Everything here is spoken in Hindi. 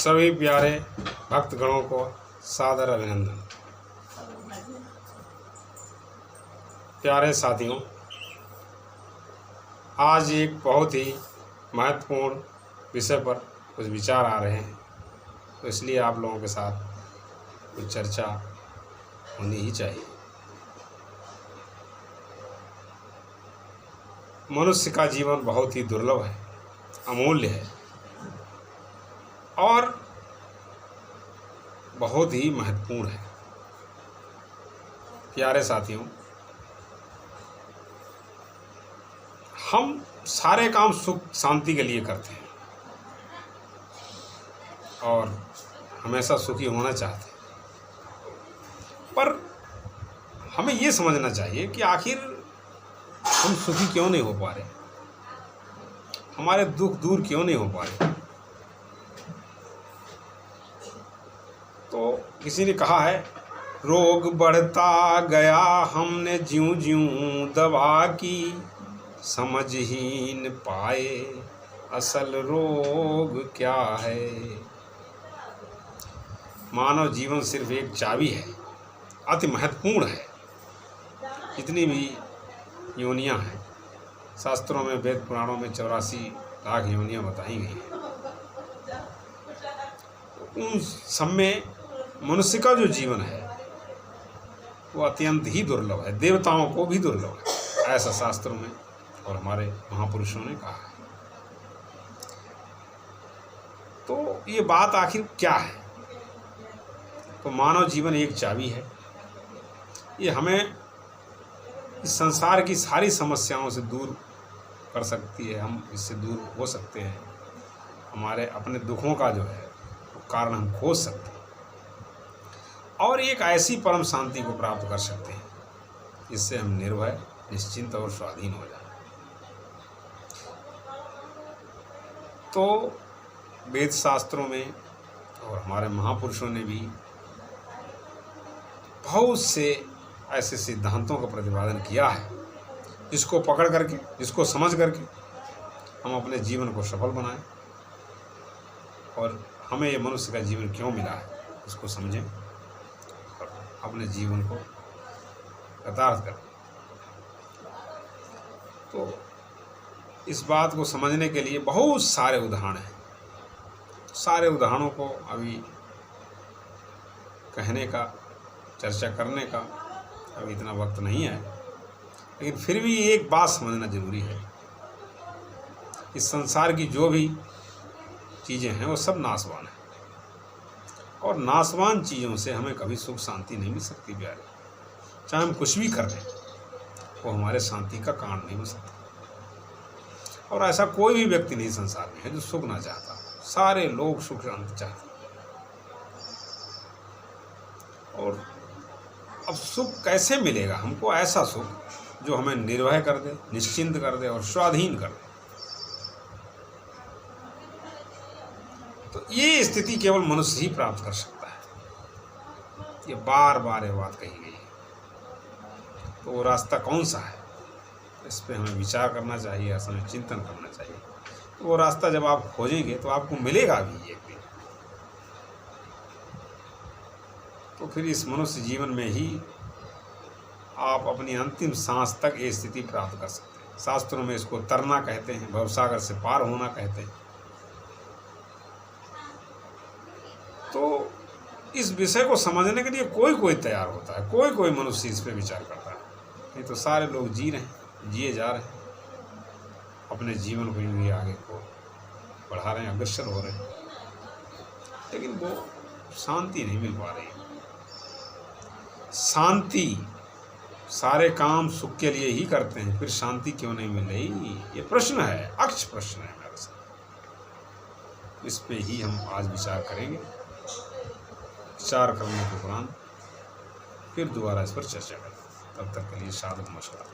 सभी प्यारे भक्तगणों को सादर अभिनंदन। प्यारे साथियों, आज एक बहुत ही महत्वपूर्ण विषय पर कुछ विचार आ रहे हैं, तो इसलिए आप लोगों के साथ कुछ चर्चा होनी ही चाहिए। मनुष्य का जीवन बहुत ही दुर्लभ है, अमूल्य है और बहुत ही महत्वपूर्ण है। प्यारे साथियों, हम सारे काम सुख शांति के लिए करते हैं और हमेशा सुखी होना चाहते हैं, पर हमें ये समझना चाहिए कि आखिर हम सुखी क्यों नहीं हो पा रहे, हमारे दुख दूर क्यों नहीं हो पा रहे। तो किसी ने कहा है, रोग बढ़ता गया हमने ज्यों ज्यों दवा की, समझ ही न पाए असल रोग क्या है। मानव जीवन सिर्फ एक चाबी है, अति महत्वपूर्ण है। जितनी भी योनियां हैं, शास्त्रों में, वेद पुराणों में 84 लाख योनियां बताई गई हैं। उन सब में मनुष्य का जो जीवन है वो अत्यंत ही दुर्लभ है, देवताओं को भी दुर्लभ है, ऐसा शास्त्रों में और हमारे महापुरुषों ने कहा है। तो ये बात आखिर क्या है? तो मानव जीवन एक चाबी है, ये हमें इस संसार की सारी समस्याओं से दूर कर सकती है, हम इससे दूर हो सकते हैं, हमारे अपने दुखों का जो है वो कारण हम खोज सकते हैं और एक ऐसी परम शांति को प्राप्त कर सकते हैं जिससे हम निर्भय, निश्चिंत और स्वाधीन हो जाएं। तो वेद शास्त्रों में और हमारे महापुरुषों ने भी बहुत से ऐसे सिद्धांतों का प्रतिपादन किया है, जिसको पकड़ करके, जिसको समझ करके हम अपने जीवन को सफल बनाएं और हमें ये मनुष्य का जीवन क्यों मिला है उसको समझें और अपने जीवन को यथार्थ करें। तो इस बात को समझने के लिए बहुत सारे उदाहरण हैं। सारे उदाहरणों को अभी कहने का, चर्चा करने का अभी इतना वक्त नहीं है, लेकिन फिर भी एक बात समझना जरूरी है, इस संसार की जो भी चीज़ें हैं वो सब नाशवान है और नाशवान चीज़ों से हमें कभी सुख शांति नहीं मिल सकती। प्यारे, चाहे हम कुछ भी कर लें वो हमारे शांति का कारण नहीं हो सकता। और ऐसा कोई भी व्यक्ति नहीं संसार में है जो सुख ना चाहता। सारे लोग सुख शांति चाहते हैं। और अब सुख कैसे मिलेगा हमको? ऐसा सुख जो हमें निर्भय कर दे, निश्चिंत कर दे और स्वाधीन कर दे। तो ये स्थिति केवल मनुष्य ही प्राप्त कर सकता है। ये बार बार ये बात कही गई है। तो वो रास्ता कौन सा है, इस पे हमें विचार करना चाहिए, हमें चिंतन करना चाहिए। तो वो रास्ता जब आप खोजेंगे तो आपको मिलेगा भी एक दिन। तो फिर इस मनुष्य जीवन में ही आप अपनी अंतिम सांस तक ये स्थिति प्राप्त कर सकते हैं। शास्त्रों में इसको तरना कहते हैं, भवसागर से पार होना कहते हैं। तो इस विषय को समझने के लिए कोई कोई तैयार होता है, कोई कोई मनुष्य इस पर विचार करता है। नहीं तो सारे लोग जी रहे हैं, जिए जा रहे हैं, अपने जीवन को यूँ ही आगे को बढ़ा रहे हैं, अग्रसर हो रहे हैं, लेकिन वो शांति नहीं मिल पा रही। शांति, सारे काम सुख के लिए ही करते हैं, फिर शांति क्यों नहीं मिल रही? ये प्रश्न है, अक्ष प्रश्न है मेरे साथ। इस पे ही हम आज विचार करेंगे। विचार करने के उपरांत फिर दोबारा इस पर चर्चा करें। तब तक के लिए सादर नमस्कार।